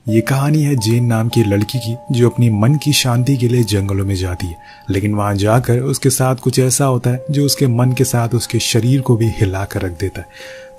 ये कहानी है जेन नाम की लड़की की, जो अपनी मन की शांति के लिए जंगलों में जाती है, लेकिन वहां जाकर उसके साथ कुछ ऐसा होता है जो उसके मन के साथ उसके शरीर को भी हिला कर रख देता है।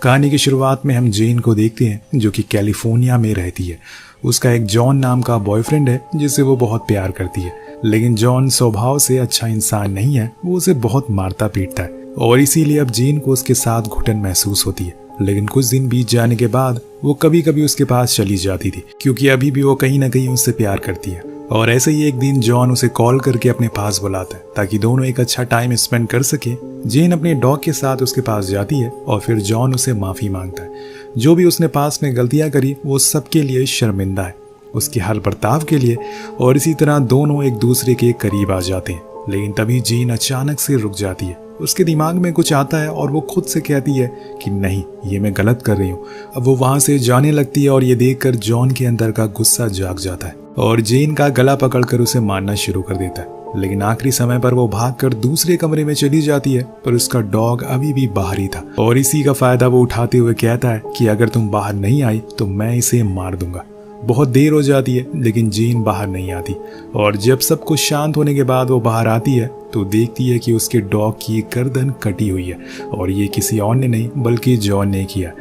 कहानी की शुरुआत में हम जेन को देखते हैं, जो कि कैलिफोर्निया में रहती है। उसका एक जॉन नाम का बॉयफ्रेंड है जिसे वो बहुत प्यार करती है, लेकिन जॉन स्वभाव से अच्छा इंसान नहीं है। वो उसे बहुत मारता पीटता है और इसीलिए अब जेन को उसके साथ घुटन महसूस होती है। लेकिन कुछ दिन बीत जाने के बाद वो कभी कभी उसके पास चली जाती थी, क्योंकि अभी भी वो कहीं ना कहीं उससे प्यार करती है। और ऐसे ही एक दिन जॉन उसे कॉल करके अपने पास बुलाता है ताकि दोनों एक अच्छा टाइम स्पेंड कर सके। जेन अपने डॉग के साथ उसके पास जाती है और फिर जॉन उसे माफी मांगता है। जो भी उसने पास में गलतियां करी वो सबके लिए शर्मिंदा है, उसके हर बर्ताव के लिए, और इसी तरह दोनों एक दूसरे के करीब आ जाते हैं। लेकिन तभी जेन अचानक से रुक जाती है। उसके दिमाग में कुछ आता है और वो खुद से कहती है कि नहीं, ये मैं गलत कर रही हूँ। अब वो वहां से जाने लगती है और ये देखकर जॉन के अंदर का गुस्सा जाग जाता है और जेन का गला पकड़कर उसे मारना शुरू कर देता है। लेकिन आखिरी समय पर वो भागकर दूसरे कमरे में चली जाती है, पर उसका डॉग अभी भी बाहर ही था और इसी का फायदा वो उठाते हुए कहता है कि अगर तुम बाहर नहीं आई तो मैं इसे मार दूंगा। बहुत देर हो जाती है लेकिन जेन बाहर नहीं आती, और जब सब कुछ शांत होने के बाद वो बाहर आती है तो देखती है कि उसके डॉग की गर्दन कटी हुई है, और ये किसी और ने नहीं बल्कि जॉन ने किया।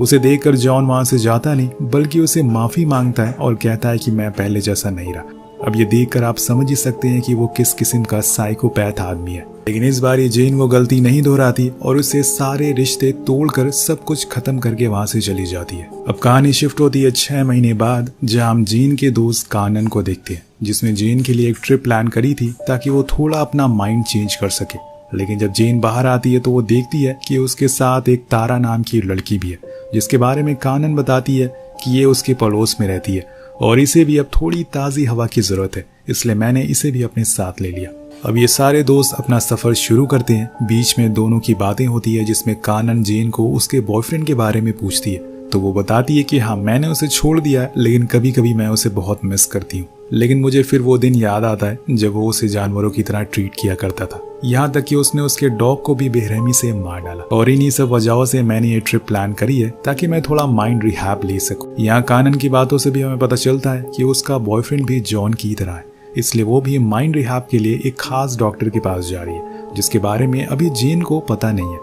उसे देखकर जॉन वहां से जाता नहीं बल्कि उसे माफी मांगता है और कहता है कि मैं पहले जैसा नहीं रहा। अब ये देखकर आप समझ ही सकते हैं कि वो किस किस्म का साइकोपैथ आदमी है। लेकिन इस बार ये जेन वो गलती नहीं दोहराती और उससे सारे रिश्ते तोड़कर सब कुछ खत्म करके वहां से चली जाती है। अब कहानी शिफ्ट होती है 6 महीने बाद, जहां हम जेन के दोस्त कानन को देखते हैं, जिसने जेन के लिए एक ट्रिप प्लान करी थी ताकि वो थोड़ा अपना माइंड चेंज कर सके। लेकिन जब जेन बाहर आती है तो वो देखती है कि उसके साथ एक तारा नाम की लड़की भी है, जिसके बारे में कानन बताती है कि ये उसके पड़ोस में रहती है और इसे भी अब थोड़ी ताज़ी हवा की जरूरत है, इसलिए मैंने इसे भी अपने साथ ले लिया। अब ये सारे दोस्त अपना सफर शुरू करते हैं। बीच में दोनों की बातें होती है, जिसमें कानन जेन को उसके बॉयफ्रेंड के बारे में पूछती है, तो वो बताती है कि हाँ, मैंने उसे छोड़ दिया है, लेकिन कभी कभी मैं उसे बहुत मिस करती हूँ। लेकिन मुझे फिर वो दिन याद आता है जब वो उसे जानवरों की तरह ट्रीट किया करता था, यहाँ तक कि उसने उसके डॉग को भी बेरहमी से मार डाला। और इन्हीं सब वजहों से मैंने ये ट्रिप प्लान करी है ताकि मैं थोड़ा माइंड रिहैब ले सकूं। यहाँ कानन की बातों से भी हमें पता चलता है कि उसका बॉयफ्रेंड भी जॉन की तरह है, इसलिए वो भी माइंड रिहैब के लिए एक खास डॉक्टर के पास जा रही है, जिसके बारे में अभी जेन को पता नहीं है।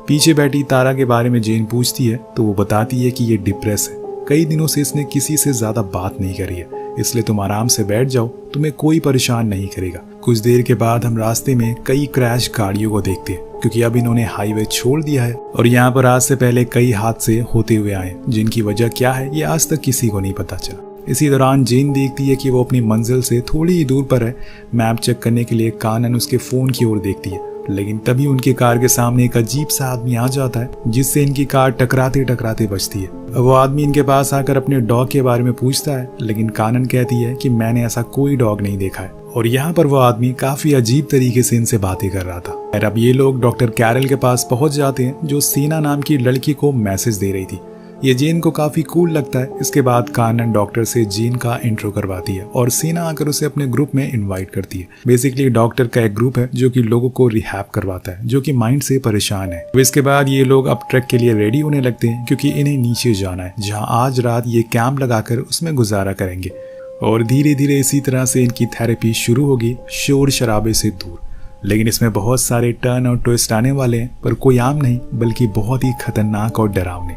पीछे बैठी तारा के बारे में जेन पूछती है तो वो बताती है कि ये डिप्रेस है, कई दिनों से इसने किसी से ज्यादा बात नहीं करी है, इसलिए तुम आराम से बैठ जाओ, तुम्हें कोई परेशान नहीं करेगा। कुछ देर के बाद हम रास्ते में कई क्रैश गाड़ियों को देखते हैं, क्योंकि अब इन्होंने हाईवे छोड़ दिया है और यहाँ पर आज से पहले कई हादसे होते हुए आए, जिनकी वजह क्या है ये आज तक किसी को नहीं पता चला। इसी दौरान जेन देखती है कि वो अपनी मंजिल से थोड़ी ही दूर पर है। मैप चेक करने के लिए कानन उसके फोन की ओर देखती है, लेकिन तभी उनकी कार के सामने एक अजीब सा आदमी आ जाता है, जिससे इनकी कार टकराते टकराते बचती है। अब वो आदमी इनके पास आकर अपने डॉग के बारे में पूछता है, लेकिन कानन कहती है कि मैंने ऐसा कोई डॉग नहीं देखा है। और यहाँ पर वो आदमी काफी अजीब तरीके से इनसे बातें कर रहा था। और अब ये लोग डॉक्टर कैरल के पास पहुंच जाते हैं, जो सीना नाम की लड़की को मैसेज दे रही थी। ये जेन को काफी कूल लगता है। इसके बाद कानन डॉक्टर से जेन का इंट्रो करवाती है और सीना आकर उसे अपने ग्रुप में इनवाइट करती है। बेसिकली डॉक्टर का एक ग्रुप है जो कि लोगों को रिहैब करवाता है, जो कि माइंड से परेशान है। इसके बाद ये लोग अब ट्रैक के लिए रेडी होने लगते हैं, क्योंकि इन्हें नीचे जाना है, जहाँ आज रात ये कैंप लगाकर उसमें गुजारा करेंगे। और धीरे धीरे इसी तरह से इनकी थेरेपी शुरू होगी, शोर शराबे से दूर। लेकिन इसमें बहुत सारे टर्न और ट्विस्ट आने वाले हैं, पर कोई आम नहीं बल्कि बहुत ही खतरनाक और डरावने।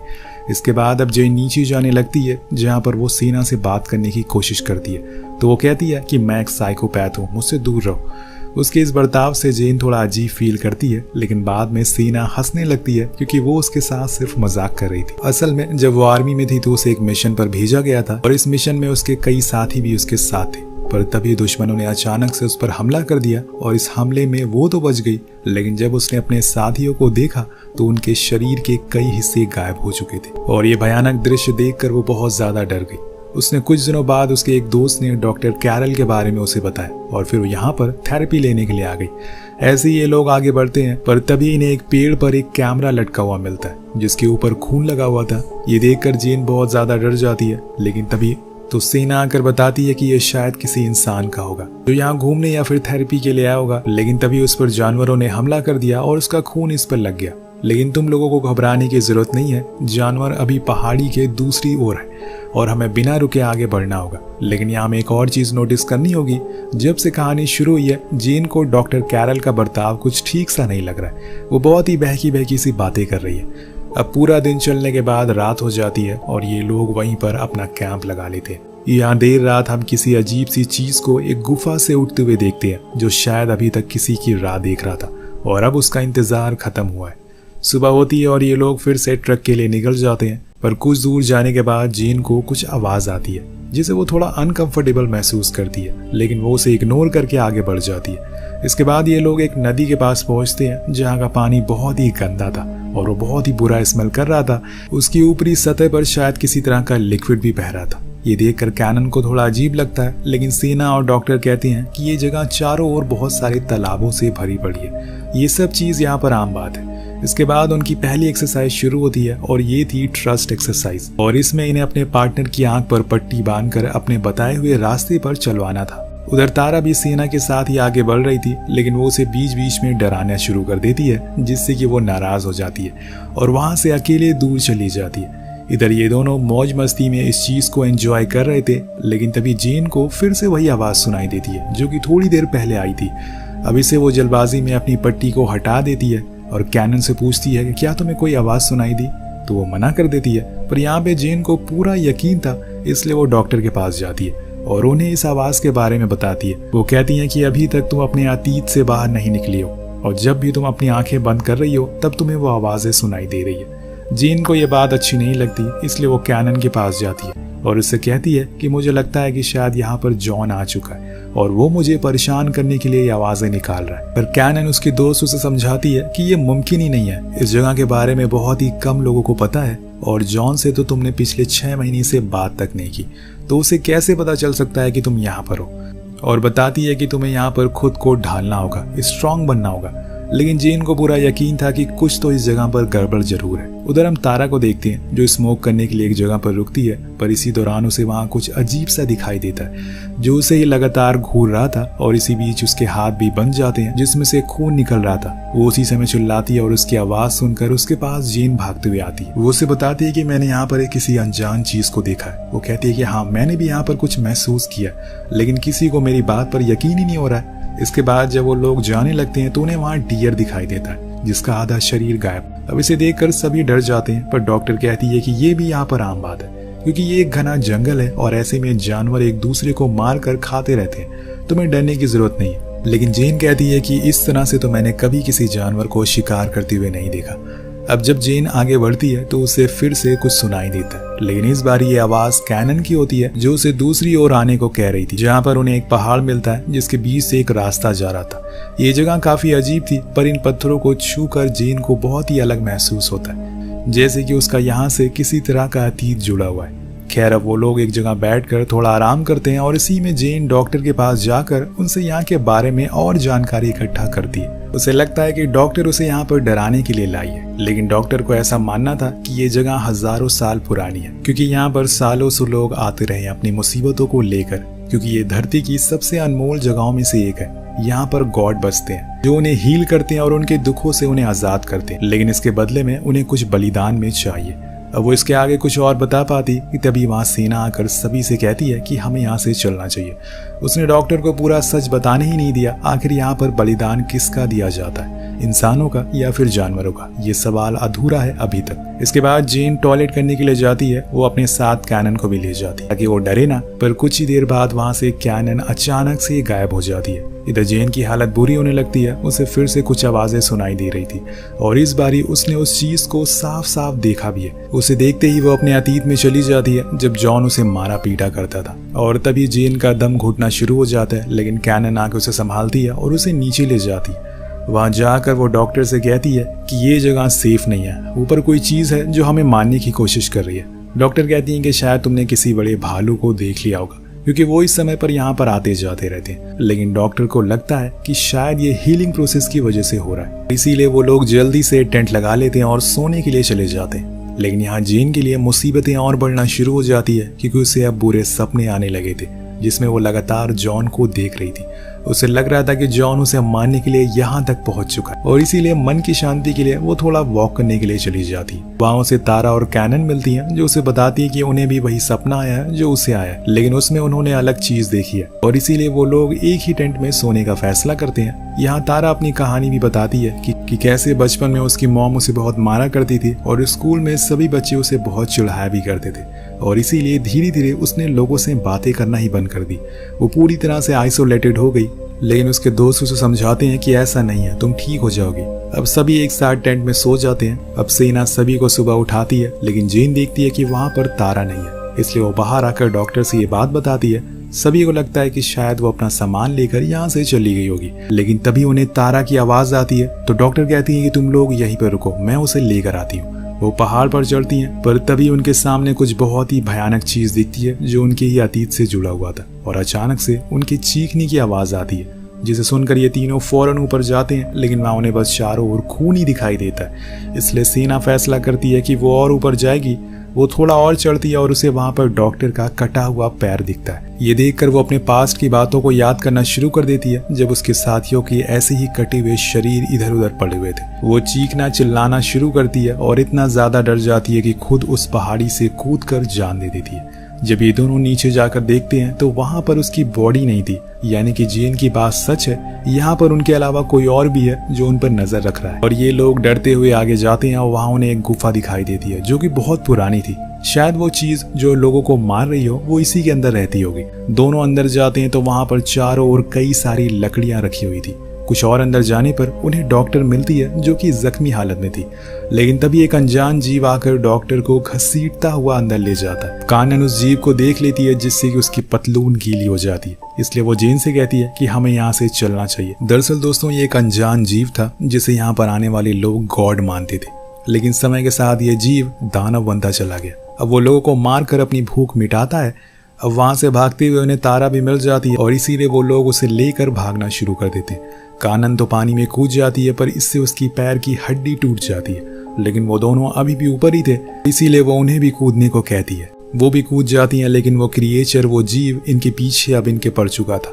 इसके बाद अब जेन नीचे जाने लगती है, जहाँ पर वो सीना से बात करने की कोशिश करती है, तो वो कहती है कि मैं एक साइकोपैथ हूँ, मुझसे दूर रहो। उसके इस बर्ताव से जेन थोड़ा अजीब फील करती है, लेकिन बाद में सीना हंसने लगती है, क्योंकि वो उसके साथ सिर्फ मजाक कर रही थी। असल में जब वो आर्मी में थी तो उसे एक मिशन पर भेजा गया था, और इस मिशन में उसके कई साथी भी उसके साथ थे। पर तभी दुश्मनों ने अचानक से उस पर हमला कर दिया, और इस हमले में वो तो बच गई, लेकिन जब उसने अपने साथियों को देखा तो उनके शरीर के कई हिस्से गायब हो चुके थे। और ये भयानक दृश्य देखकर वो बहुत ज्यादा डर गई। उसने कुछ दिनों बाद उसके एक दोस्त ने डॉक्टर कैरल के बारे में उसे बताया, और फिर वो यहाँ पर थेरेपी लेने के लिए आ गई। ऐसे ही ये लोग आगे बढ़ते हैं, पर तभी इन्हें एक पेड़ पर एक कैमरा लटका हुआ मिलता है, जिसके ऊपर खून लगा हुआ था। ये देखकर जेन बहुत ज्यादा डर जाती है, लेकिन तभी तो सीना आकर बताती है कि ये शायद किसी इंसान का होगा, जो यहाँ घूमने या फिर थेरेपी के लिए आया होगा। लेकिन तभी उस पर जानवरों ने हमला कर दिया और उसका खून इस पर लग गया। लेकिन तुम लोगों को घबराने की जरूरत नहीं है, जानवर अभी पहाड़ी के दूसरी ओर है और हमें बिना रुके आगे बढ़ना होगा। लेकिन यहाँ हमें एक और चीज़ नोटिस करनी होगी, जब से कहानी शुरू हुई है जेन को डॉक्टर कैरल का बर्ताव कुछ ठीक सा नहीं लग रहा है। वो बहुत ही बहकी बहकी सी बातें कर रही है। अब पूरा दिन चलने के बाद रात हो जाती है और ये लोग वहीं पर अपना कैंप लगा लेते हैं। यहाँ देर रात हम किसी अजीब सी चीज को एक गुफा से उठते हुए देखते हैं जो शायद अभी तक किसी की राह देख रहा था और अब उसका इंतजार खत्म हुआ है। सुबह होती है और ये लोग फिर से ट्रक के लिए निकल जाते हैं, पर कुछ दूर जाने के बाद जेन को कुछ आवाज आती है जिसे वो थोड़ा अनकंफर्टेबल महसूस करती है, लेकिन वो उसे इग्नोर करके आगे बढ़ जाती है। इसके बाद ये लोग एक नदी के पास पहुंचते हैं जहाँ का पानी बहुत ही गंदा था और वो बहुत ही बुरा स्मेल कर रहा था। उसकी ऊपरी सतह पर शायद किसी तरह का लिक्विड भी बह रहा था। ये देखकर कैनन को थोड़ा अजीब लगता है, लेकिन सेना और डॉक्टर कहते हैं कि ये जगह चारों ओर बहुत सारे तालाबों से भरी पड़ी है। ये सब चीज यहाँ पर आम बात है। इसके बाद उनकी पहली एक्सरसाइज शुरू होती है और ये थी ट्रस्ट एक्सरसाइज, और इसमें इन्हें अपने पार्टनर की आंख पर पट्टी बांधकर अपने बताए हुए रास्ते पर चलवाना था। उधर तारा भी सेना के साथ ही आगे बढ़ रही थी, लेकिन वो उसे बीच बीच में डराना शुरू कर देती है जिससे कि वो नाराज हो जाती है और वहां से अकेले दूर चली जाती है। इधर ये दोनों मौज मस्ती में इस चीज को एंजॉय कर रहे थे, लेकिन तभी जेन को फिर से वही आवाज सुनाई देती है जो कि थोड़ी देर पहले आई थी। अब इसे वो जल्दबाजी में अपनी पट्टी को हटा देती है और कैनन से पूछती है कि क्या तुम्हें कोई आवाज सुनाई दी, तो वो मना कर देती है। पर यहाँ पे जेन को पूरा यकीन था, इसलिए वो डॉक्टर के पास जाती है और उन्हें इस आवाज के बारे में बताती है। वो कहती है कि अभी तक तुम अपने अतीत से बाहर नहीं निकली हो और जब भी तुम अपनी आंखें बंद कर रही हो तब तुम्हें वो आवाजें सुनाई दे रही है। जेन को यह बात अच्छी नहीं लगती, इसलिए वो कैनन के पास जाती है और उससे कहती है कि मुझे लगता है कि शायद यहाँ पर जॉन आ चुका है और वो मुझे परेशान करने के लिए ये आवाजें निकाल रहा है। पर कैनन उसके दोस्त उसे समझाती है कि ये मुमकिन ही नहीं है, इस जगह के बारे में बहुत ही कम लोगों को पता है और जॉन से तो तुमने पिछले 6 महीने से बात तक नहीं की, तो उसे कैसे पता चल सकता है कि तुम यहाँ पर हो। और बताती है कि तुम्हें यहाँ पर खुद को ढालना होगा, स्ट्रांग बनना होगा। लेकिन जेन को पूरा यकीन था कि कुछ तो इस जगह पर गड़बड़ जरूर है। उधर हम तारा को देखते हैं जो स्मोक करने के लिए एक जगह पर रुकती है, पर इसी दौरान उसे वहां कुछ अजीब सा दिखाई देता है जो उसे ही लगातार घूर रहा था और इसी बीच उसके हाथ भी बंद जाते हैं जिसमें से खून निकल रहा था। वो उसी समय चिल्लाती है और उसकी आवाज सुनकर उसके पास जेन भागते हुए आती है। वो उसे बताती है कि मैंने यहाँ पर किसी अनजान चीज को देखा है। वो कहती है कि हाँ, मैंने भी यहाँ पर कुछ महसूस किया, लेकिन किसी को मेरी बात पर यकीन ही नहीं हो रहा है। इसके बाद जब वो लोग जाने लगते हैं तो उन्हें वहां डियर दिखाई देता है जिसका आधा शरीर गायब। अब इसे देखकर सभी डर जाते हैं, पर डॉक्टर कहती है कि ये भी यहाँ पर आम बात है क्योंकि ये एक घना जंगल है और ऐसे में जानवर एक दूसरे को मार कर खाते रहते हैं, तुम्हें डरने की जरूरत नहीं है। लेकिन जेन कहती है कि इस तरह से तो मैंने कभी किसी जानवर को शिकार करते हुए नहीं देखा। अब जब जेन आगे बढ़ती है तो उसे फिर से कुछ सुनाई देता है, लेकिन इस बार ये आवाज कैनन की होती है जो उसे दूसरी ओर आने को कह रही थी, जहाँ पर उन्हें एक पहाड़ मिलता है जिसके बीच से एक रास्ता जा रहा था। ये जगह काफी अजीब थी, पर इन पत्थरों को छू कर जेन को बहुत ही अलग महसूस होता है, जैसे कि उसका यहाँ से किसी तरह का अतीत जुड़ा हुआ है। खैर, अब वो लोग एक जगह बैठकर थोड़ा आराम करते हैं और इसी में जेन डॉक्टर के पास जाकर उनसे यहाँ के बारे में और जानकारी इकट्ठा करती है। उसे लगता है कि डॉक्टर उसे यहाँ पर डराने के लिए लाई है, लेकिन डॉक्टर को ऐसा मानना था कि ये जगह हजारों साल पुरानी है क्योंकि यहाँ पर सालों से लोग आते रहे अपनी मुसीबतों को लेकर, क्योंकि ये धरती की सबसे अनमोल जगहों में से एक है। यहाँ पर गॉड बसते हैं जो उन्हें हील करते हैं और उनके दुखों से उन्हें आजाद करते हैं, लेकिन इसके बदले में उन्हें कुछ बलिदान में चाहिए। अब वो इसके आगे कुछ और बता पाती कि तभी वहां सेना आकर सभी से कहती है कि हमें यहाँ से चलना चाहिए। उसने डॉक्टर को पूरा सच बताने ही नहीं दिया। आखिर यहाँ पर बलिदान किसका दिया जाता है, इंसानों का या फिर जानवरों का? ये सवाल अधूरा है अभी तक। इसके बाद जेन टॉयलेट करने के लिए जाती है। वो अपने साथ कैनन को भी ले जाती है ताकि वो डरे ना, पर कुछ ही देर बाद वहां से कैनन अचानक से गायब हो जाती है। इधर जेन की हालत बुरी होने लगती है। उसे फिर से कुछ आवाजें सुनाई दे रही थी और इस बारी उसने उस चीज को साफ साफ देखा भी है। उसे देखते ही वो अपने अतीत में चली जाती है जब जॉन उसे मारा पीटा करता था, और तभी जेन का दम घुटना शुरू हो जाता है, लेकिन कैनन आके उसे संभालती है और उसे नीचे ले जाती है। वहां जाकर वो डॉक्टर से कहती है कि ये जगह सेफ नहीं है, ऊपर कोई चीज है जो हमें मारने की कोशिश कर रही है। डॉक्टर कहती है कि शायद तुमने किसी बड़े भालू को देख लिया होगा क्योंकि वो इस समय पर यहाँ पर आते जाते रहते हैं, लेकिन डॉक्टर को लगता है कि शायद ये हीलिंग प्रोसेस की वजह से हो रहा है। इसीलिए वो लोग जल्दी से टेंट लगा लेते हैं और सोने के लिए चले जाते हैं। लेकिन यहाँ जेन के लिए मुसीबतें और बढ़ना शुरू हो जाती है क्योंकि उसे अब बुरे सपने आने लगे थे जिसमें वो लगातार जॉन को देख रही थी। उसे लग रहा था कि जॉन उसे मारने के लिए यहाँ तक पहुंच चुका है और इसीलिए मन की शांति के लिए वो थोड़ा वॉक करने के लिए चली जाती है। वहां उसे तारा और कैनन मिलती हैं जो उसे बताती है कि उन्हें भी वही सपना आया है जो उसे आया है, लेकिन उसमें उन्होंने अलग चीज देखी है और इसीलिए वो लोग एक ही टेंट में सोने का फैसला करते हैं। यहाँ तारा अपनी कहानी भी बताती है कि कैसे बचपन में उसकी मॉम उसे बहुत मारा करती थी और स्कूल में सभी बच्चे उसे बहुत चिढ़ाया भी करते थे और इसीलिए धीरे धीरे उसने लोगों से बातें करना ही बंद कर दी। वो पूरी तरह से आइसोलेटेड हो गई, लेकिन उसके दोस्त उसे समझाते हैं कि ऐसा नहीं है, तुम ठीक हो जाओगी। अब सभी एक साथ टेंट में सो जाते हैं। अब सेना सभी को सुबह उठाती है, लेकिन जेन देखती है कि वहां पर तारा नहीं है, इसलिए वो बाहर आकर डॉक्टर से ये बात बताती है। सभी को लगता है कि शायद वो अपना सामान लेकर यहाँ से चली गई होगी, लेकिन तभी उन्हें तारा की आवाज आती है तो डॉक्टर कहती है कि तुम लोग यहीं पर रुको, मैं उसे लेकर आती हूँ। वो पहाड़ पर चढ़ती हैं, पर तभी उनके सामने कुछ बहुत ही भयानक चीज दिखती है जो उनके ही अतीत से जुड़ा हुआ था और अचानक से उनकी चीखने की आवाज आती है, जिसे सुनकर ये तीनों फौरन ऊपर जाते हैं, लेकिन वहां उन्हें बस चारों ओर खून ही दिखाई देता है। इसलिए सेना फैसला करती है कि वो और ऊपर जाएगी। वो थोड़ा और चढ़ती है और उसे वहां पर डॉक्टर का कटा हुआ पैर दिखता है। ये देखकर वो अपने पास्ट की बातों को याद करना शुरू कर देती है जब उसके साथियों के ऐसे ही कटे हुए शरीर इधर उधर पड़े हुए थे। वो चीखना चिल्लाना शुरू करती है और इतना ज्यादा डर जाती है कि खुद उस पहाड़ी से कूद कर जान दे देती है। जब ये दोनों नीचे जाकर देखते हैं तो वहां पर उसकी बॉडी नहीं थी, यानी कि जेन की बात सच है। यहाँ पर उनके अलावा कोई और भी है जो उन पर नजर रख रहा है और ये लोग डरते हुए आगे जाते हैं और वहां उन्हें एक गुफा दिखाई देती है जो कि बहुत पुरानी थी। शायद वो चीज जो लोगों को मार रही हो वो इसी के अंदर रहती होगी। दोनों अंदर जाते हैं तो वहां पर चारों ओर कई सारी लकड़ियां रखी हुई थी। कुछ और अंदर जाने पर उन्हें डॉक्टर मिलती है जो कि जख्मी हालत में थी, लेकिन तभी एक अनजान जीव आकर डॉक्टर को घसीटता हुआ अंदर ले जाता है। कानन उस जीव को देख लेती है जिससे कि उसकी पतलून गीली हो जाती है, इसलिए वो जेन से कहती है कि हमें यहाँ से चलना चाहिए। दरअसल दोस्तों ये एक अनजान जीव था जिसे यहाँ पर आने वाले लोग गॉड मानते थे, लेकिन समय के साथ ये जीव दानव बनता चला गया। अब वो लोगों को मार कर अपनी भूख मिटाता है। अब वहां से भागते हुए उन्हें तारा भी मिल जाती है और इसीलिए वो लोग उसे लेकर भागना शुरू कर देते हैं। कानन तो पानी में कूद जाती है पर इससे उसकी पैर की हड्डी टूट जाती है, लेकिन वो दोनों अभी भी ऊपर ही थे, इसीलिए वो उन्हें भी कूदने को कहती है। वो भी कूद जाती हैं, लेकिन वो क्रिएचर, वो जीव इनके पीछे अब इनके पड़ चुका था,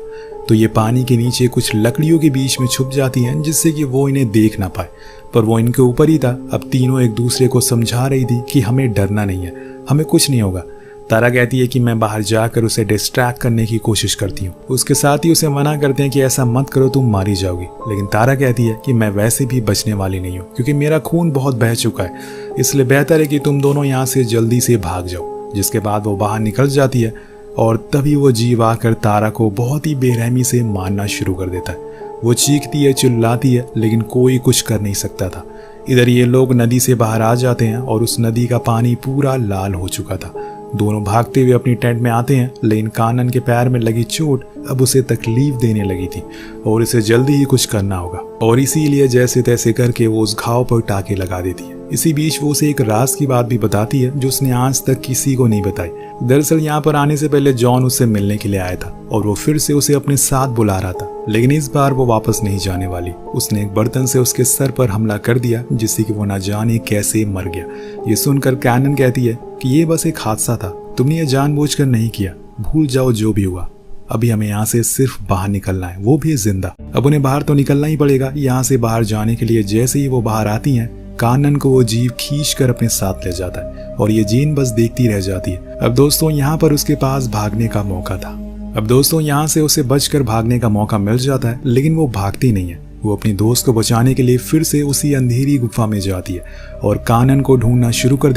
तो ये पानी के नीचे कुछ लकड़ियों के बीच में छुप जाती हैं जिससे कि वो इन्हें देख ना पाए, पर वो इनके ऊपर ही था। अब तीनों एक दूसरे को समझा रही थी कि हमें डरना नहीं है, हमें कुछ नहीं होगा। तारा कहती है कि मैं बाहर जाकर उसे डिस्ट्रैक्ट करने की कोशिश करती हूँ। उसके साथ ही उसे मना करते हैं कि ऐसा मत करो, तुम मारी जाओगी, लेकिन तारा कहती है कि मैं वैसे भी बचने वाली नहीं हूँ क्योंकि मेरा खून बहुत बह चुका है, इसलिए बेहतर है कि तुम दोनों यहाँ से जल्दी से भाग जाओ। जिसके बाद वो बाहर निकल जाती है और तभी वो जीव आकर तारा को बहुत ही बेरहमी से मारना शुरू कर देता है। वो चीखती है, चिल्लाती है, लेकिन कोई कुछ कर नहीं सकता था। इधर ये लोग नदी से बाहर आ जाते हैं और उस नदी का पानी पूरा लाल हो चुका था। दोनों भागते हुए अपनी टेंट में आते हैं, लेकिन कानन के पैर में लगी चोट अब उसे तकलीफ देने लगी थी और इसे जल्दी ही कुछ करना होगा, और इसीलिए जैसे तैसे करके वो उस घाव पर टाके लगा देती है। इसी बीच वो उसे एक राज की बात भी बताती है जो उसने आज तक किसी को नहीं बताई। दरअसल यहाँ पर आने से पहले जॉन उससे मिलने के लिए आया था और वो फिर से उसे अपने साथ बुला रहा था, लेकिन इस बार वो वापस नहीं जाने वाली। उसने एक बर्तन से उसके सर पर हमला कर दिया जिससे कि वो ना जाने कैसे मर गया। ये सुनकर कैनन कहती है कि ये बस एक हादसा था, तुमने ये जानबूझकर नहीं किया, भूल जाओ जो भी हुआ। अभी हमें यहाँ से सिर्फ बाहर निकलना है, वो भी जिंदा। अब उन्हें बाहर तो निकलना ही पड़ेगा। यहाँ से बाहर जाने के लिए जैसे ही वो बाहर आती हैं, कानन को वो जीव खींच कर अपने साथ ले जाता है और ये जेन बस देखती रह जाती है। अब दोस्तों यहाँ पर उसके पास भागने का मौका था। अब दोस्तों यहाँ से उसे बचकर भागने का मौका मिल जाता है, लेकिन वो भागती नहीं है। वो अपनी दोस्त को बचाने के लिए फिर से उसी अंधेरी गुफा में जाती है और कानन को ढूंढना शुरू कर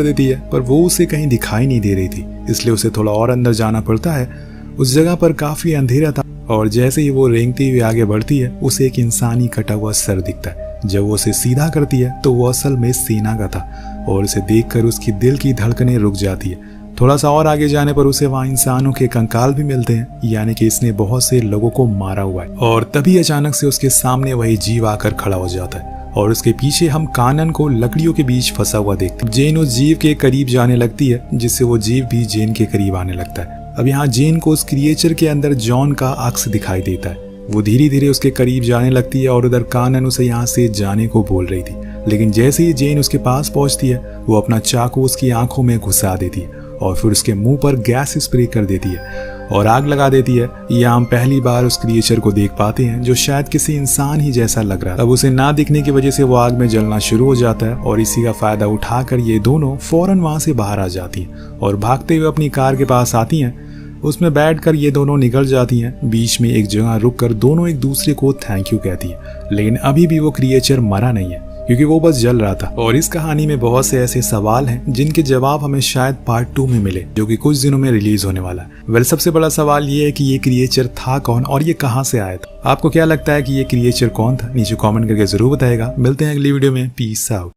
देती है पर वो उसे कहीं दिखाई नहीं दे रही थी, इसलिए उसे थोड़ा और अंदर जाना पड़ता है। उस जगह पर काफी अंधेरा था और जैसे ही वो रेंगती हुई आगे बढ़ती है, उसे एक इंसानी कटा हुआ सर दिखता है। जब वो उसे सीधा करती है तो वो असल में सेना का था और उसे देखकर उसकी दिल की धड़कनें रुक जाती है। थोड़ा सा और आगे जाने पर उसे वहां इंसानों के कंकाल भी मिलते हैं, यानी कि इसने बहुत से लोगों को मारा हुआ है। और तभी अचानक से उसके सामने वही जीव आकर खड़ा हो जाता है और उसके पीछे हम कानन को लकड़ियों के बीच फंसा हुआ देखते हैं। जेन उस जीव के करीब जाने लगती है, जिससे वो जीव भी जेन के करीब आने लगता है। अब यहाँ जेन को उस क्रिएचर के अंदर जॉन का अक्स दिखाई देता है। वो धीरे धीरे उसके करीब जाने लगती है और उधर कानन उसे यहाँ से जाने को बोल रही थी, लेकिन जैसे ही जेन उसके पास पहुंचती है, वो अपना चाकू उसकी आंखों में घुसा देती है और फिर उसके मुंह पर गैस स्प्रे कर देती है और आग लगा देती है। यहाँ हम पहली बार उस क्रिएचर को देख पाते हैं जो शायद किसी इंसान ही जैसा लग रहा है। अब उसे ना दिखने की वजह से वो आग में जलना शुरू हो जाता है और इसी का फायदा उठाकर ये दोनों फौरन वहां से बाहर आ जाती हैं और भागते हुए अपनी कार के पास आती हैं। उसमें बैठकर ये दोनों निकल जाती हैं। बीच में एक जगह रुककर दोनों एक दूसरे को थैंक यू कहती हैं। लेकिन अभी भी वो क्रिएचर मरा नहीं है क्योंकि वो बस जल रहा था। और इस कहानी में बहुत से ऐसे सवाल हैं जिनके जवाब हमें शायद पार्ट 2 में मिले, जो कि कुछ दिनों में रिलीज होने वाला है। सबसे बड़ा सवाल ये है कि ये क्रिएचर था कौन और ये कहाँ से आया था। आपको क्या लगता है कि ये क्रिएचर कौन था? नीचे कमेंट करके जरूर बताएगा। मिलते हैं अगली वीडियो में। Peace out.